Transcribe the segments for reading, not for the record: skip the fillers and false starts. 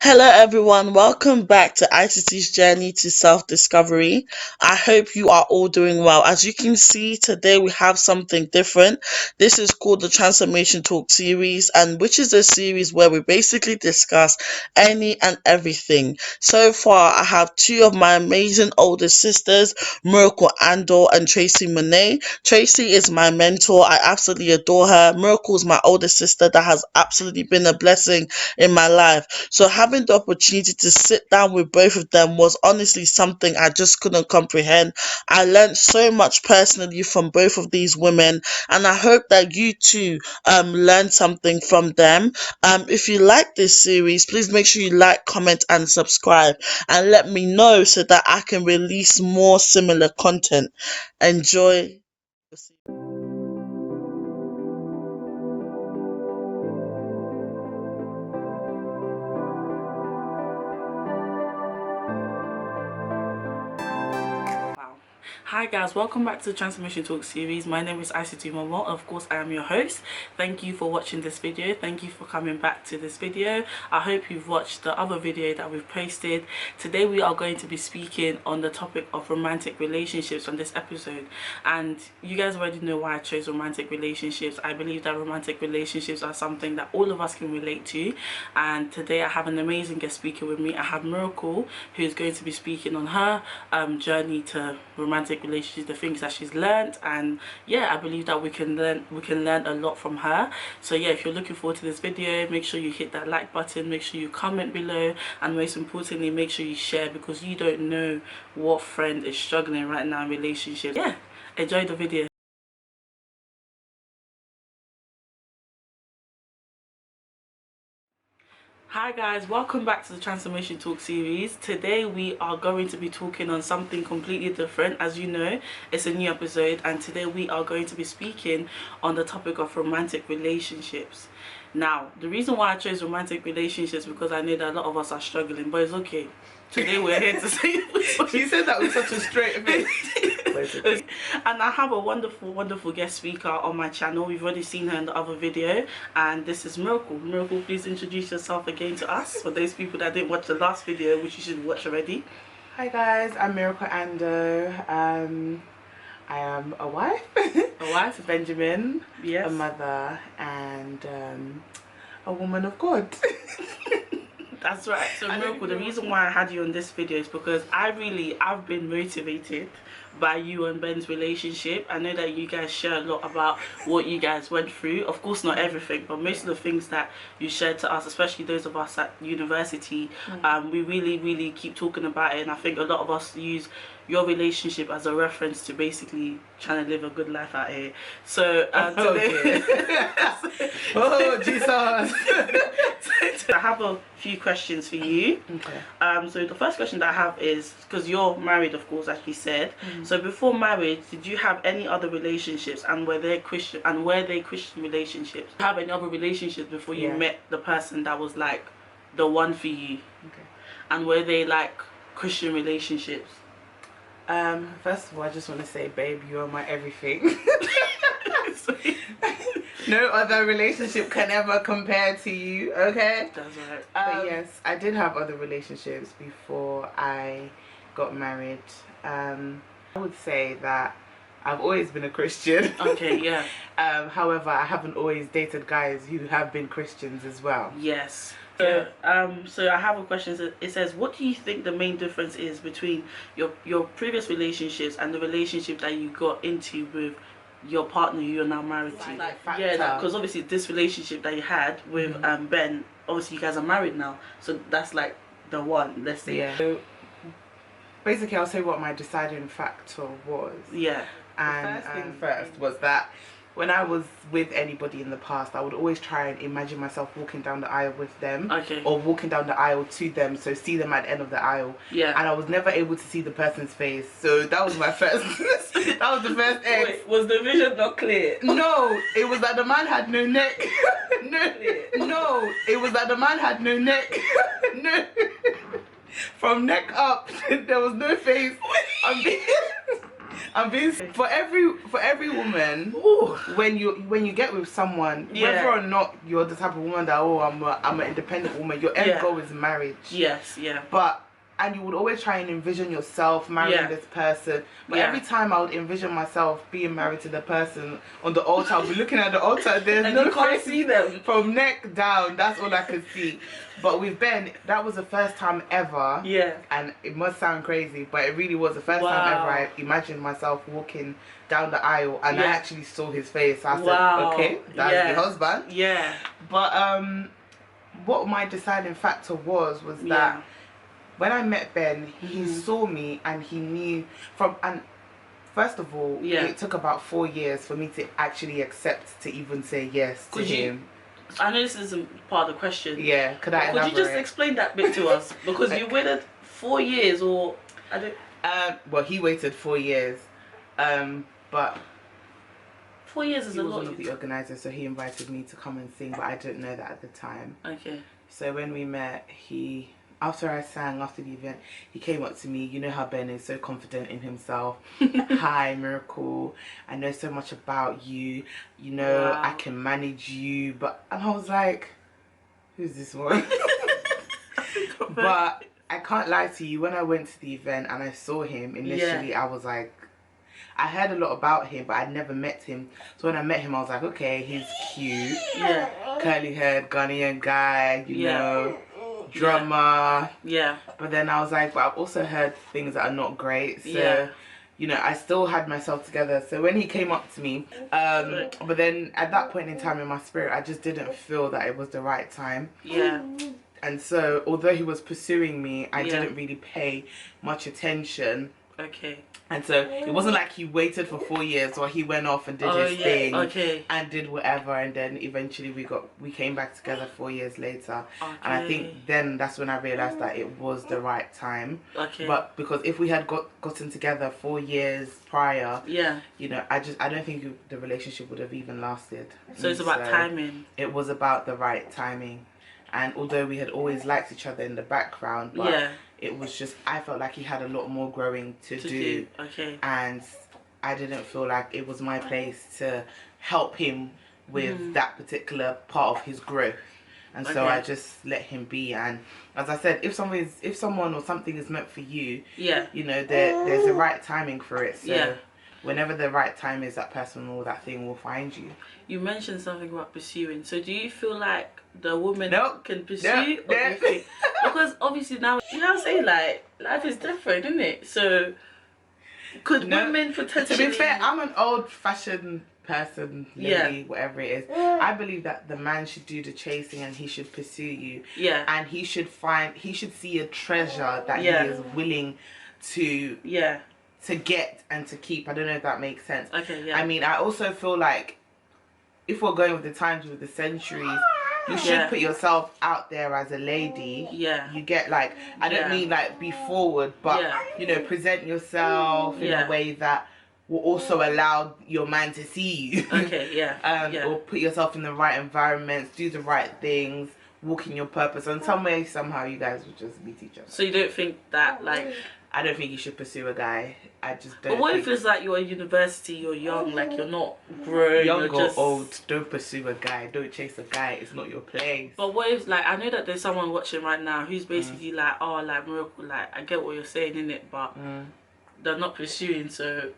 Hello, everyone. Welcome back to ICT's journey to self-discovery. I hope you are all doing well. As you can see, today we have something different. This is called the Transformation Talk series, and which is a series where we basically discuss any and everything. So far, I have two of my amazing older sisters, Miracle Andor and Tracy Monet. Tracy is my mentor. I absolutely adore her. Miracle is my older sister that has absolutely been a blessing in my life. So having the opportunity to sit down with both of them was honestly something I just couldn't comprehend. I learned so much personally from both of these women, and I hope that you too learn something from them. If you like this series, please make sure you like, comment, and subscribe, and let me know so that I can release more similar content. Enjoy. Hi guys, welcome back to the Transformation Talk series. My name is IsatuHMomoh. Of course, I am your host. Thank you for watching this video. Thank you for coming back to this video. I hope you've watched the other video that we've posted. Today we are going to be speaking on the topic of romantic relationships on this episode. And you guys already know why I chose romantic relationships. I believe that romantic relationships are something that all of us can relate to. And today I have an amazing guest speaker with me. I have Miracle, who is going to be speaking on her journey to romantic relationships, the things that she's learned, and yeah, I believe that we can learn a lot from her. So yeah, if you're looking forward to this video, make sure you hit that like button, make sure you comment below, and most importantly, make sure you share, because you don't know what friend is struggling right now in relationships. Yeah, enjoy the video. Hi guys, welcome back to the Transformation Talk series. Today we are going to be talking on something completely different. As you know, it's a new episode, and today we are going to be speaking on the topic of romantic relationships. Now, the reason why I chose romantic relationships because I know that a lot of us are struggling, but it's okay. Today we're here to say You said that with such a straight face. And I have a wonderful guest speaker on my channel. We've already seen her in the other video, and this is Miracle. Miracle, please introduce yourself again to us for those people that didn't watch the last video, which you should watch already. Hi guys, I'm Miracle Ando. I am a wife. A wife, to Benjamin. yes, A mother, and a woman of God. That's right. So Miracle, the reason why I had you on this video is because I've been motivated by you and Ben's relationship. I know that you guys share a lot about what you guys went through. Of course not everything, but most of the things that you shared to us, especially those of us at university, we really keep talking about it, and I think a lot of us use your relationship as a reference to basically trying to live a good life out here. So today Oh Jesus. I have a few questions for you. Okay. So the first question that I have is, because you're married, of course, as you said. So before marriage, did you have any other relationships, and were they Christian relationships? Did you have any other relationships before you met the person that was like the one for you? Okay. And were they like Christian relationships? First of all, I just want to say, babe, you are my everything. No other relationship can ever compare to you, okay? That's right. But yes, I did have other relationships before I got married. I would say that I've always been a Christian. Okay, yeah. However, I haven't always dated guys who have been Christians as well. Yes. So, so I have a question. It says, what do you think the main difference is between your previous relationships and the relationship that you got into with your partner who you're now married to? Yeah, because obviously this relationship that you had with Ben, obviously you guys are married now, so that's like the one, let's say. Yeah. So basically, I'll say what my deciding factor was. Yeah. And first thing first was that when I was with anybody in the past, I would always try and imagine myself walking down the aisle with them. Okay. Or walking down the aisle to them, so see them at the end of the aisle. Yeah. And I was never able to see the person's face, so that was my first. That was the first ex. Wait, was the vision not clear? No, it was that the man had no neck. No, it was that the man had no neck. No. From neck up, there was no face. I'm being for every woman. Ooh. When you get with someone, whether or not you're the type of woman that I'm an independent woman, your end goal is marriage. Yes, yeah. And you would always try and envision yourself marrying this person. But every time I would envision myself being married to the person on the altar, I'll be looking at the altar. There's and no you can't face see them from neck down. That's all I could see. But with Ben, that was the first time ever. Yeah. And it must sound crazy, but it really was the first time ever I imagined myself walking down the aisle and I actually saw his face. I said, okay, that's the husband. Yeah. But what my deciding factor was that when I met Ben, he saw me and he knew and first of all, it took about 4 years for me to actually accept to even say yes to him. I know this isn't part of the question. Yeah, could you just explain that bit to us? Because you waited 4 years, or I don't. Well, he waited 4 years, but 4 years is a lot. He was one of the organisers, so he invited me to come and sing, but I didn't know that at the time. Okay. So when we met, after I sang, after the event, he came up to me. You know how Ben is so confident in himself. Hi, Miracle. I know so much about you. You know, I can manage you. And I was like, who's this one? But I can't lie to you. When I went to the event and I saw him, initially I was like, I heard a lot about him, but I'd never met him. So when I met him, I was like, okay, he's cute. Yeah. Curly haired Ghanaian guy, you know. Drummer. Yeah. But then I was like, but I've also heard things that are not great. So, you know, I still had myself together. So when he came up to me, but then at that point in time in my spirit, I just didn't feel that it was the right time. Yeah. And so, although he was pursuing me, I didn't really pay much attention. Okay. And so it wasn't like he waited for 4 years or he went off and did his thing and did whatever, and then eventually we came back together 4 years later. Okay. And I think then that's when I realized that it was the right time. Okay. But because if we had gotten together 4 years prior, you know, I don't think the relationship would have even lasted. So it's about timing. It was about the right timing. And although we had always liked each other in the background, but it was just, I felt like he had a lot more growing to do. Okay. And I didn't feel like it was my place to help him with that particular part of his growth. And so I just let him be. And as I said, if someone or something is meant for you, you know, there's a right timing for it. So whenever the right time is, that person or that thing will find you. You mentioned something about pursuing. So do you feel like the woman can pursue? Nope. Because obviously now, you know what I'm saying, like, life is different, isn't it? So could women potentially... To be fair, I'm an old-fashioned person, lady, whatever it is. I believe that the man should do the chasing and he should pursue you. Yeah. And he should see a treasure that he is willing to... to get and to keep. I don't know if that makes sense. Okay, I mean, I also feel like if we're going with the times, with the centuries, you should put yourself out there as a lady. Yeah. You get, like, I don't mean like be forward, but you know, present yourself in a way that will also allow your man to see you. Okay, or put yourself in the right environments, do the right things, walk in your purpose. And some way, somehow, you guys will just meet each other. So you don't think that, like... I don't think you should pursue a guy. I just don't. But what if it's like you're at university, you're young, like you're not grown, young you're or just... old, don't pursue a guy. Don't chase a guy. It's not your place. But what if, like, I know that there's someone watching right now who's basically like, oh, like, Miracle, like, I get what you're saying, innit? But they're not pursuing, so...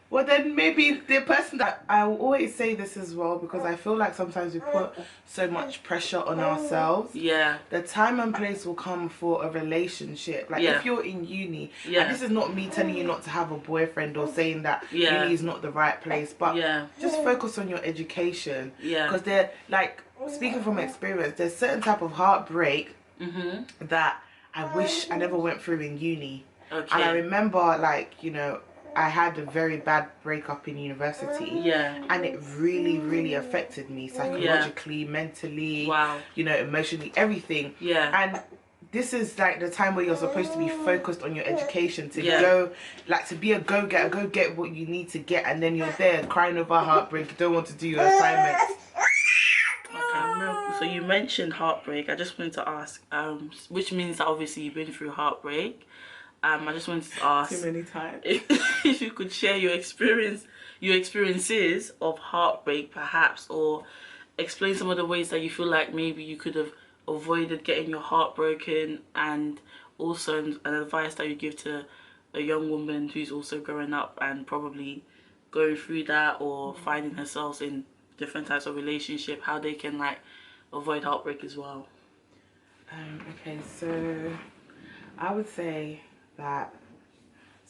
Well, then maybe the person that... I will always say this as well, because I feel like sometimes we put so much pressure on ourselves. Yeah. The time and place will come for a relationship. Like, if you're in uni, and this is not me telling you not to have a boyfriend or saying that uni is not the right place, but just focus on your education. Yeah. Because they're, like, speaking from experience, there's certain type of heartbreak that I wish I never went through in uni. Okay. And I remember, like, you know... I had a very bad breakup in university. Yeah. And it really, really affected me psychologically, mentally, you know, emotionally, everything. Yeah. And this is like the time where you're supposed to be focused on your education, to go, like, to be a go-getter, go get what you need to get, and then you're there crying over heartbreak, you don't want to do your assignments. Okay, so you mentioned heartbreak. I just wanted to ask, which means that obviously you've been through heartbreak. I just wanted to ask too many times if you could share your experiences of heartbreak, perhaps, or explain some of the ways that you feel like maybe you could have avoided getting your heart broken, and also an advice that you give to a young woman who's also growing up and probably going through that, or finding herself in different types of relationship, how they can like avoid heartbreak as well. Okay, so I would say that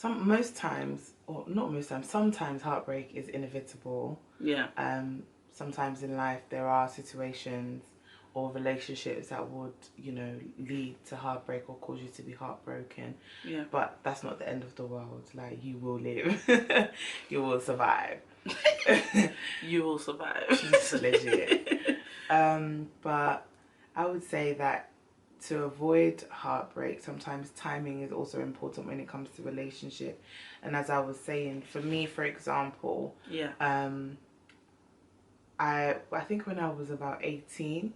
most times, or not most times, sometimes heartbreak is inevitable. Yeah. Sometimes in life there are situations or relationships that would, you know, lead to heartbreak or cause you to be heartbroken. Yeah. But that's not the end of the world. Like, you will live. You will survive. You will survive. It's legit. But I would say that to avoid heartbreak, sometimes timing is also important when it comes to relationship. And as I was saying, for me, for example, yeah. I think when I was about 18,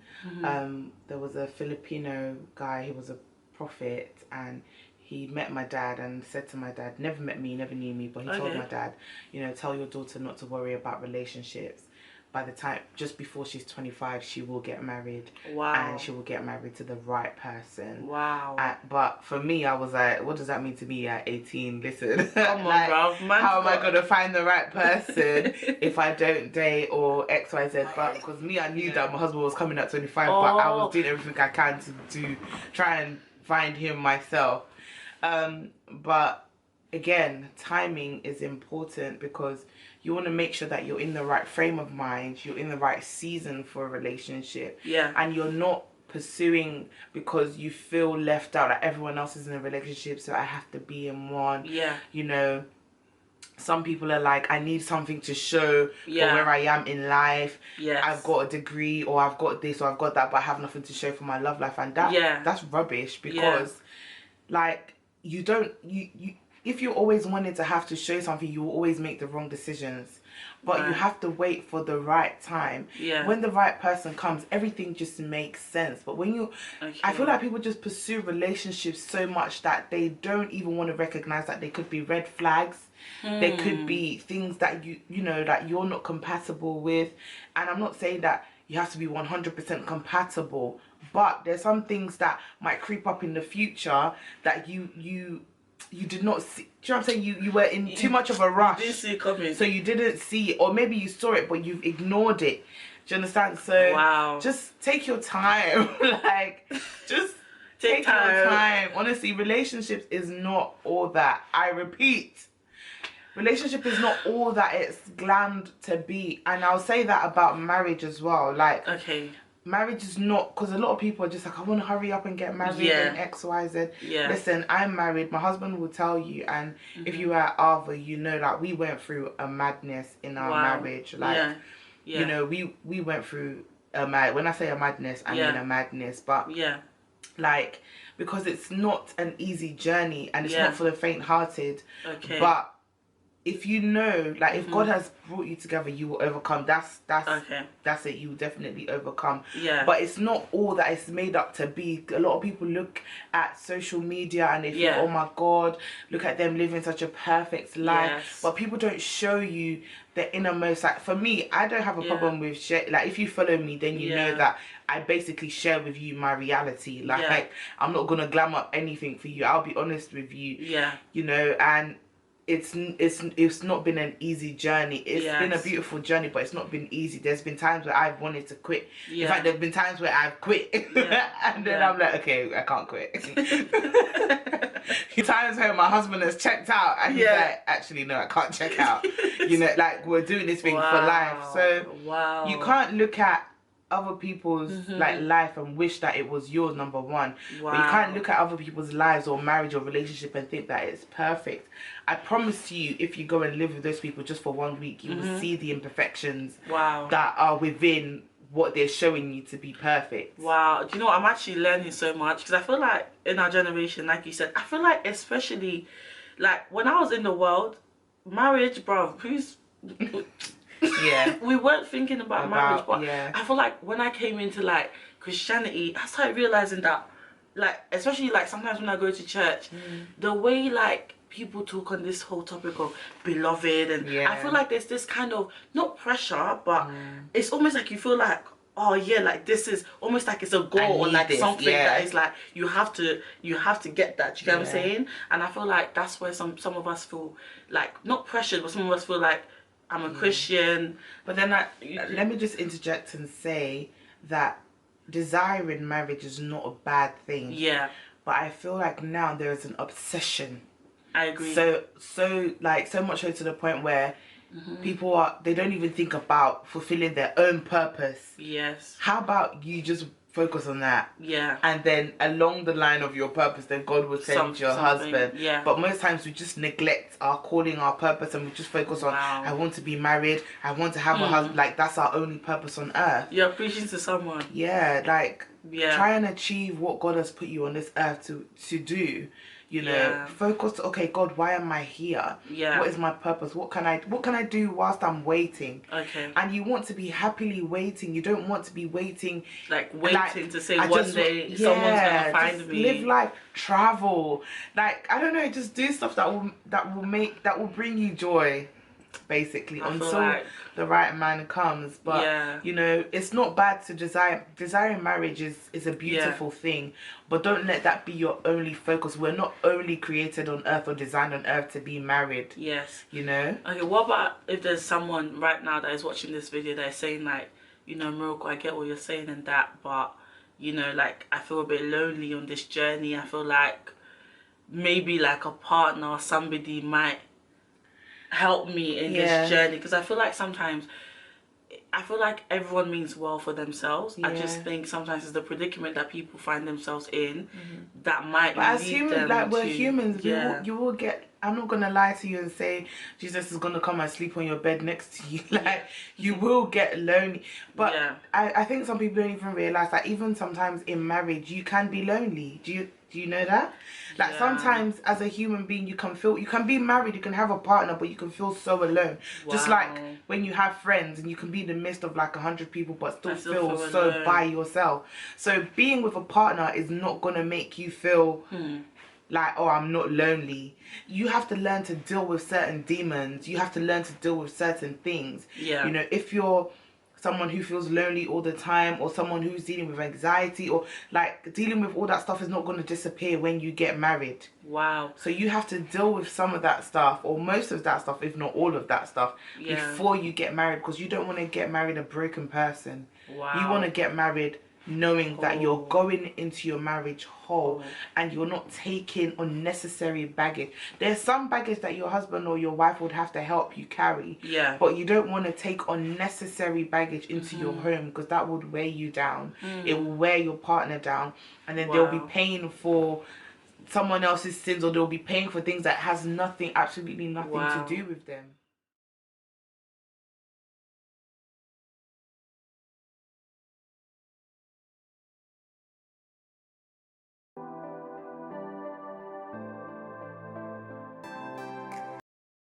there was a Filipino guy. He was a prophet, and he met my dad and said to my dad, never met me, never knew me, but he told my dad, you know, tell your daughter not to worry about relationships. By the time, just before she's 25, she will get married. Wow. And she will get married to the right person. Wow. But for me, I was like, what does that mean to me at 18? Listen, come on, like, bro. how am I going to find the right person if I don't date or XYZ? But because me, I knew that my husband was coming at 25, but I was doing everything I can to try and find him myself. But again, timing is important, because you want to make sure that you're in the right frame of mind, you're in the right season for a relationship. Yeah. And you're not pursuing because you feel left out, like everyone else is in a relationship, so I have to be in one. Yeah. You know, some people are like, I need something to show for where I am in life. Yes. I've got a degree, or I've got this, or I've got that, but I have nothing to show for my love life. And that's rubbish, because like, you don't, if you always wanted to have to show something, you will always make the wrong decisions. But you have to wait for the right time. Yeah. When the right person comes, everything just makes sense. But when you, I feel like people just pursue relationships so much that they don't even want to recognize that they could be red flags. There could be things that you know, that you're not compatible with. And I'm not saying that you have to be 100% compatible, but there's some things that might creep up in the future that you did not see. Do you know what I'm saying? You were in too much of a rush. You didn't see it coming. So you didn't see it, or maybe you saw it but you've ignored it. Do you understand? So just take your time. Like, just take your time. Honestly, relationships is not all that. I repeat, relationship is not all that it's glammed to be. And I'll say that about marriage as well. Like, marriage is not, because a lot of people are just like, I want to hurry up and get married and X, Y, Z. Listen, I'm married. My husband will tell you, and if you were at Ava, you know that we went through a madness in our marriage. Like, you know, we went through a when I say a madness, I mean a madness. But like, because it's not an easy journey, and it's not for the faint-hearted. But if you know, like, if God has brought you together, you will overcome. That's it. You will definitely overcome. But it's not all that it's made up to be. A lot of people look at social media and they think, oh my God, look at them living such a perfect life. But people don't show you the innermost. Like, for me, I don't have a problem with like, if you follow me, then you know that I basically share with you my reality. Like, I'm not gonna glam up anything for you. I'll be honest with you. You know, and it's not been an easy journey. It's been a beautiful journey, but it's not been easy. There's been times where I've wanted to quit. In fact, there've been times where I've quit. And then I'm like, okay, I can't quit. Times where my husband has checked out and he's like, actually no, I can't check out. You know, like, we're doing this thing for life. So you can't look at other people's like life and wish that it was yours, number one. But you can't look at other people's lives or marriage or relationship and think that it's perfect. I promise you, if you go and live with those people just for 1 week, you will see the imperfections that are within what they're showing you to be perfect. Wow. Do you know what? I'm actually learning so much, because I feel like in our generation, like you said, I feel like especially like when I was in the world, marriage, bro, we weren't thinking about marriage, but I feel like when I came into like Christianity, I started realizing that like, especially like sometimes when I go to church, the way like people talk on this whole topic of beloved, and I feel like there's this kind of, not pressure, but it's almost like you feel like, oh yeah, like this is almost like it's a goal or like this, something that is like you have to get that. You get what I'm saying? And I feel like that's where some of us feel like not pressured, but some of us feel like I'm a Christian. But then let me just interject and say that desiring marriage is not a bad thing. Yeah. But I feel like now there is an obsession. I agree. So like so much so to the point where people they don't even think about fulfilling their own purpose. Yes. How about you just focus on that? Yeah. And then along the line of your purpose, then God will send your husband. Yeah. But most times we just neglect our calling, our purpose, and we just focus on, I want to be married, I want to have a husband. Like, that's our only purpose on earth. You're preaching to someone. Yeah, like, try and achieve what God has put you on this earth to do. You know, focus. Okay, God, why am I here? Yeah. What is my purpose? What can I do whilst I'm waiting? Okay. And you want to be happily waiting. You don't want to be waiting to say one day someone's gonna find me. Live life, travel. Like, I don't know, just do stuff that will bring you joy, basically, until the right man comes. But you know, it's not bad to desiring marriage is a beautiful thing, but don't let that be your only focus. We're not only created on earth or designed on earth to be married. Yes. You know? Okay, what about if there's someone right now that is watching this video that is saying like, you know, Miracle, I get what you're saying and that, but you know, like, I feel a bit lonely on this journey. I feel like maybe like a partner or somebody might help me in this journey, because I feel like sometimes everyone means well for themselves. I just think sometimes it's the predicament that people find themselves in that might lead as humans, them like, we're to, humans, you will get, I'm not gonna lie to you and say Jesus is gonna come and sleep on your bed next to you. Like, you will get lonely, but I think some people don't even realize that even sometimes in marriage you can be lonely. Do you know that? Like, sometimes as a human being you can be married, you can have a partner, but you can feel so alone. Just like when you have friends and you can be in the midst of like 100 people but still feel so alone by yourself. So being with a partner is not gonna make you feel like, oh, I'm not lonely. You have to learn to deal with certain demons. You have to learn to deal with certain things. Yeah. You know, if you're someone who feels lonely all the time, or someone who's dealing with anxiety, or like dealing with all that stuff is not going to disappear when you get married. Wow. So you have to deal with some of that stuff, or most of that stuff, if not all of that stuff, before you get married, because you don't want to get married a broken person. Wow. You want to get married knowing that you're going into your marriage whole and you're not taking unnecessary baggage. There's some baggage that your husband or your wife would have to help you carry, but you don't want to take unnecessary baggage into your home, because that would weigh you down. It will wear your partner down, and then they'll be paying for someone else's sins, or they'll be paying for things that has absolutely nothing to do with them.